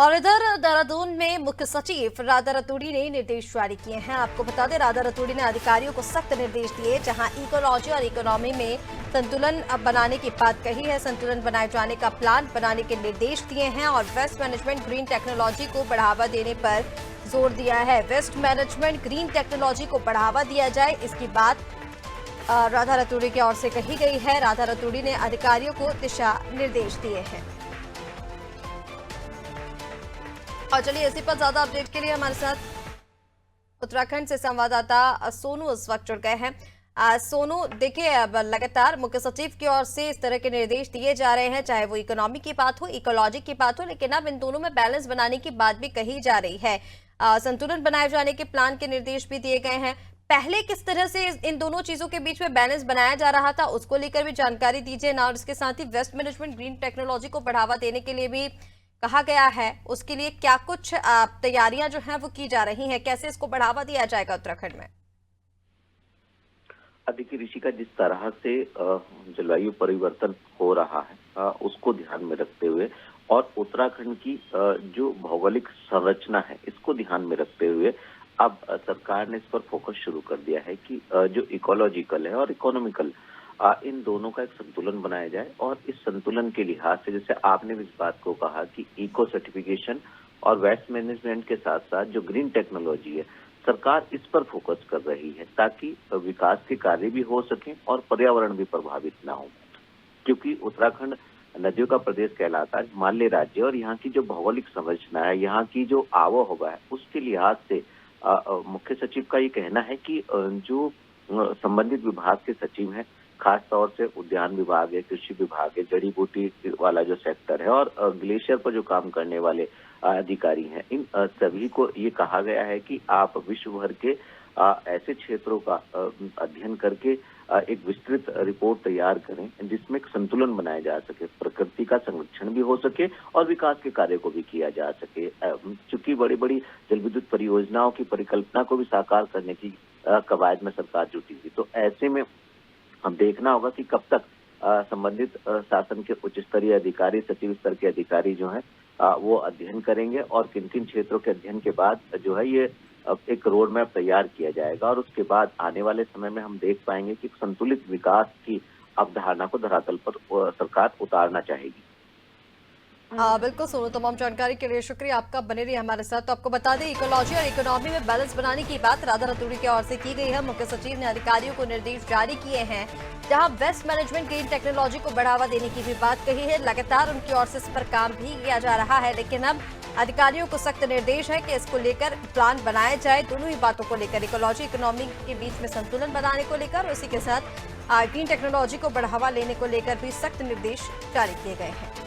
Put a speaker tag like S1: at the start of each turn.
S1: और इधर देहरादून में मुख्य सचिव राधा रतूड़ी ने निर्देश जारी किए हैं। आपको बता दें, राधा रतूड़ी ने अधिकारियों को सख्त निर्देश दिए, जहां इकोलॉजी और इकोनॉमी में संतुलन बनाने की बात कही है। संतुलन बनाए जाने का प्लान बनाने के निर्देश दिए हैं और वेस्ट मैनेजमेंट ग्रीन टेक्नोलॉजी को बढ़ावा देने पर जोर दिया है। वेस्ट मैनेजमेंट ग्रीन टेक्नोलॉजी को बढ़ावा दिया जाए, इसकी बात राधा रतूड़ी की ओर से कही गई है। राधा रतूड़ी ने अधिकारियों को दिशा निर्देश दिए हैं। और चलिए, इसी पर ज्यादा अपडेट के लिए हमारे साथ उत्तराखंड से संवाददाता सोनू इस वक्त जुड़ गए हैं। सोनू, देखिए, अब लगातार मुख्य सचिव की ओर से इस तरह के निर्देश दिए जा रहे हैं, चाहे वो इकोनॉमी की बात हो, इकोलॉजी की बात हो, लेकिन अब इन दोनों में बैलेंस बनाने की बात भी कही जा रही है। संतुलन बनाए जाने के प्लान के निर्देश भी दिए गए हैं। पहले किस तरह से इन दोनों चीजों के बीच में बैलेंस बनाया जा रहा था, उसको लेकर भी जानकारी दीजिए ना। और इसके साथ ही वेस्ट मैनेजमेंट ग्रीन टेक्नोलॉजी को बढ़ावा देने के लिए भी कहा गया है, उसके लिए क्या कुछ तैयारियां जो हैं वो की जा रही हैं, कैसे इसको बढ़ावा दिया जाएगा उत्तराखंड में?
S2: देखिए ऋषिका, जिस तरह से जलवायु परिवर्तन हो रहा है उसको ध्यान में रखते हुए और उत्तराखंड की जो भौगोलिक संरचना है इसको ध्यान में रखते हुए अब सरकार ने इस पर फोकस शुरू कर दिया है कि जो इकोलॉजिकल है और इकोनॉमिकल, इन दोनों का एक संतुलन बनाया जाए। और इस संतुलन के लिहाज से, जैसे आपने भी इस बात को कहा कि इको सर्टिफिकेशन और वेस्ट मैनेजमेंट के साथ साथ जो ग्रीन टेक्नोलॉजी है, सरकार इस पर फोकस कर रही है ताकि विकास के कार्य भी हो सके और पर्यावरण भी प्रभावित ना हो। क्योंकि उत्तराखंड नदियों का प्रदेश कहलाता है, हिमालय राज्य, और यहाँ की जो भौगोलिक संरचना है, यहाँ की जो आबोहवा है, उसके लिहाज से मुख्य सचिव का ये कहना है कि जो संबंधित विभाग के सचिव हैं, खास तौर से उद्यान विभाग है, कृषि विभाग है, जड़ी बूटी वाला जो सेक्टर है और ग्लेशियर पर जो काम करने वाले अधिकारी हैं, इन सभी को ये कहा गया है कि आप विश्व भर के ऐसे क्षेत्रों का अध्ययन करके एक विस्तृत रिपोर्ट तैयार करें जिसमें एक संतुलन बनाया जा सके, प्रकृति का संरक्षण भी हो सके और विकास के कार्य को भी किया जा सके। चूंकि बड़ी बड़ी जल विद्युत परियोजनाओं की परिकल्पना को भी साकार करने की कवायद में सरकार जुटी थी, तो ऐसे में हम देखना होगा कि कब तक संबंधित शासन के उच्च स्तरीय अधिकारी, सचिव स्तर के अधिकारी जो हैं वो अध्ययन करेंगे और किन किन क्षेत्रों के अध्ययन के बाद जो है ये एक रोड मैप तैयार किया जाएगा और उसके बाद आने वाले समय में हम देख पाएंगे कि संतुलित विकास की अवधारणा को धरातल पर सरकार उतारना चाहेगी।
S1: बिल्कुल सोनू, तमाम जानकारी के लिए शुक्रिया आपका। बने रहिए हमारे साथ। तो आपको बता दें, इकोलॉजी और इकोनॉमी में बैलेंस बनाने की बात राधा रतूड़ी की ओर से की गई है। मुख्य सचिव ने अधिकारियों को निर्देश जारी किए हैं, जहां वेस्ट मैनेजमेंट ग्रीन टेक्नोलॉजी को बढ़ावा देने की भी बात कही है। लगातार उनकी ओर से इस पर काम भी किया जा रहा है, लेकिन अब अधिकारियों को सख्त निर्देश है कि इसको लेकर प्लान बनाया जाए, दोनों ही बातों को लेकर, इकोलॉजी इकोनॉमी के बीच में संतुलन बनाने को लेकर और इसी के साथ ग्रीन टेक्नोलॉजी को बढ़ावा लेने को लेकर भी सख्त निर्देश जारी किए गए हैं।